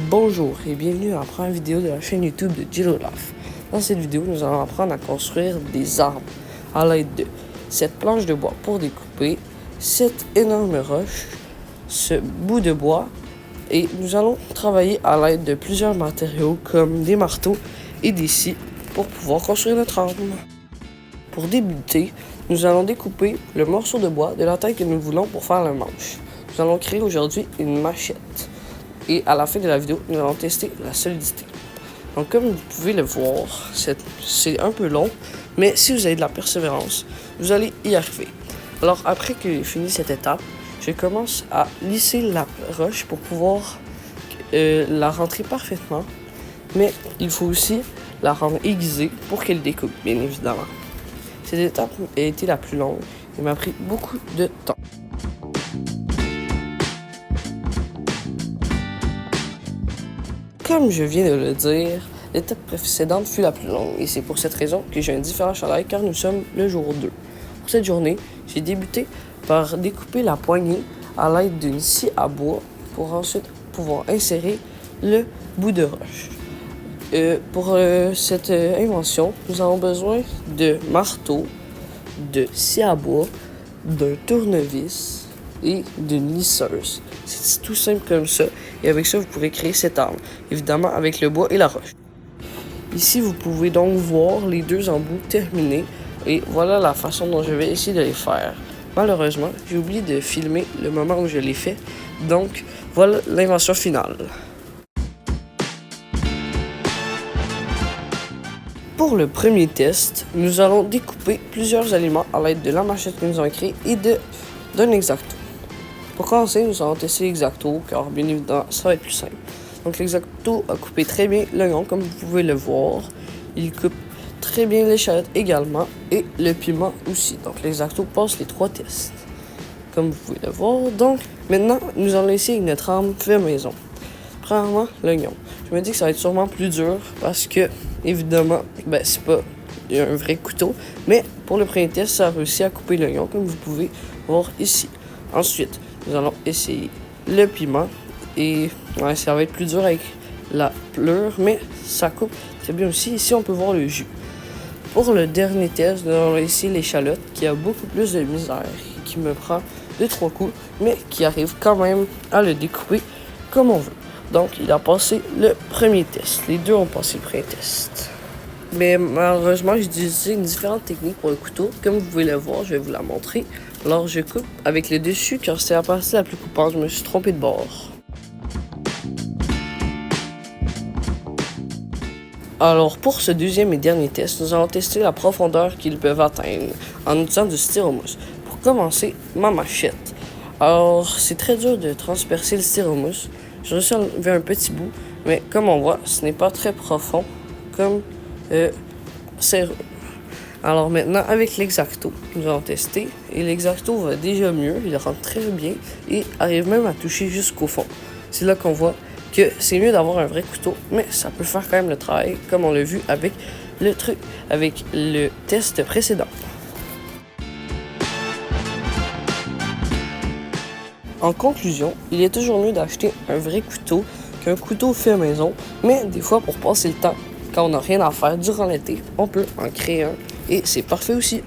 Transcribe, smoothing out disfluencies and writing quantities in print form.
Bonjour et bienvenue à la première vidéo de la chaîne YouTube de Gilolaf. Dans cette vidéo, nous allons apprendre à construire des arbres à l'aide de cette planche de bois pour découper, cette énorme roche, ce bout de bois, et nous allons travailler à l'aide de plusieurs matériaux comme des marteaux et des scies pour pouvoir construire notre arbre. Pour débuter, nous allons découper le morceau de bois de la taille que nous voulons pour faire le manche. Nous allons créer aujourd'hui une machette. Et à la fin de la vidéo, nous allons tester la solidité. Donc comme vous pouvez le voir, c'est un peu long, mais si vous avez de la persévérance, vous allez y arriver. Alors après que j'ai fini cette étape, je commence à lisser la roche pour pouvoir la rentrer parfaitement. Mais il faut aussi la rendre aiguisée pour qu'elle découpe, bien évidemment. Cette étape a été la plus longue et m'a pris beaucoup de temps. Comme je viens de le dire, l'étape précédente fut la plus longue et c'est pour cette raison que j'ai un différent chandail car nous sommes le jour 2. Pour cette journée, j'ai débuté par découper la poignée à l'aide d'une scie à bois pour ensuite pouvoir insérer le bout de roche. Pour cette invention, nous avons besoin de marteau, de scie à bois, d'un tournevis et d'une lisseuse. C'est tout simple comme ça et avec ça vous pourrez créer cette arme, évidemment avec le bois et la roche. Ici vous pouvez donc voir les deux embouts terminés et voilà la façon dont je vais essayer de les faire. Malheureusement, j'ai oublié de filmer le moment où je l'ai fait, donc voilà l'invention finale. Pour le premier test, nous allons découper plusieurs aliments à l'aide de la machette que nous avons créée et d'un X-Acto. Pour commencer, nous allons tester l'X-Acto, car bien évidemment, ça va être plus simple. Donc l'X-Acto a coupé très bien l'oignon, comme vous pouvez le voir. Il coupe très bien l'échalote également, et le piment aussi. Donc l'X-Acto passe les 3 tests, comme vous pouvez le voir. Donc maintenant, nous allons essayer notre arme fait maison. Premièrement, l'oignon. Je me dis que ça va être sûrement plus dur, parce que, évidemment, c'est pas un vrai couteau. Mais pour le premier test, ça a réussi à couper l'oignon, comme vous pouvez voir ici. Ensuite, nous allons essayer le piment. Et ça va être plus dur avec la pleure, mais ça coupe très bien aussi. Ici, on peut voir le jus. Pour le dernier test, nous allons essayer l'échalote, qui a beaucoup plus de misère, qui me prend 2-3 coups, mais qui arrive quand même à le découper comme on veut. Donc, il a passé le premier test. Les deux ont passé le premier test. Mais malheureusement, j'ai utilisé une différente technique pour le couteau. Comme vous pouvez le voir, je vais vous la montrer. Alors, je coupe avec le dessus, car c'est la partie la plus coupante. Je me suis trompé de bord. Alors, pour ce deuxième et dernier test, nous allons tester la profondeur qu'ils peuvent atteindre en utilisant du styromousse. Pour commencer, ma machette. Alors, c'est très dur de transpercer le styromousse. Je réussis à enlever un petit bout, mais comme on voit, ce n'est pas très profond comme serrure. Alors maintenant, avec l'X-Acto, nous allons tester. Et l'X-Acto va déjà mieux, il rentre très bien et arrive même à toucher jusqu'au fond. C'est là qu'on voit que c'est mieux d'avoir un vrai couteau, mais ça peut faire quand même le travail, comme on l'a vu avec le test précédent. En conclusion, il est toujours mieux d'acheter un vrai couteau qu'un couteau fait maison, mais des fois pour passer le temps, quand on n'a rien à faire durant l'été, on peut en créer un et c'est parfait aussi.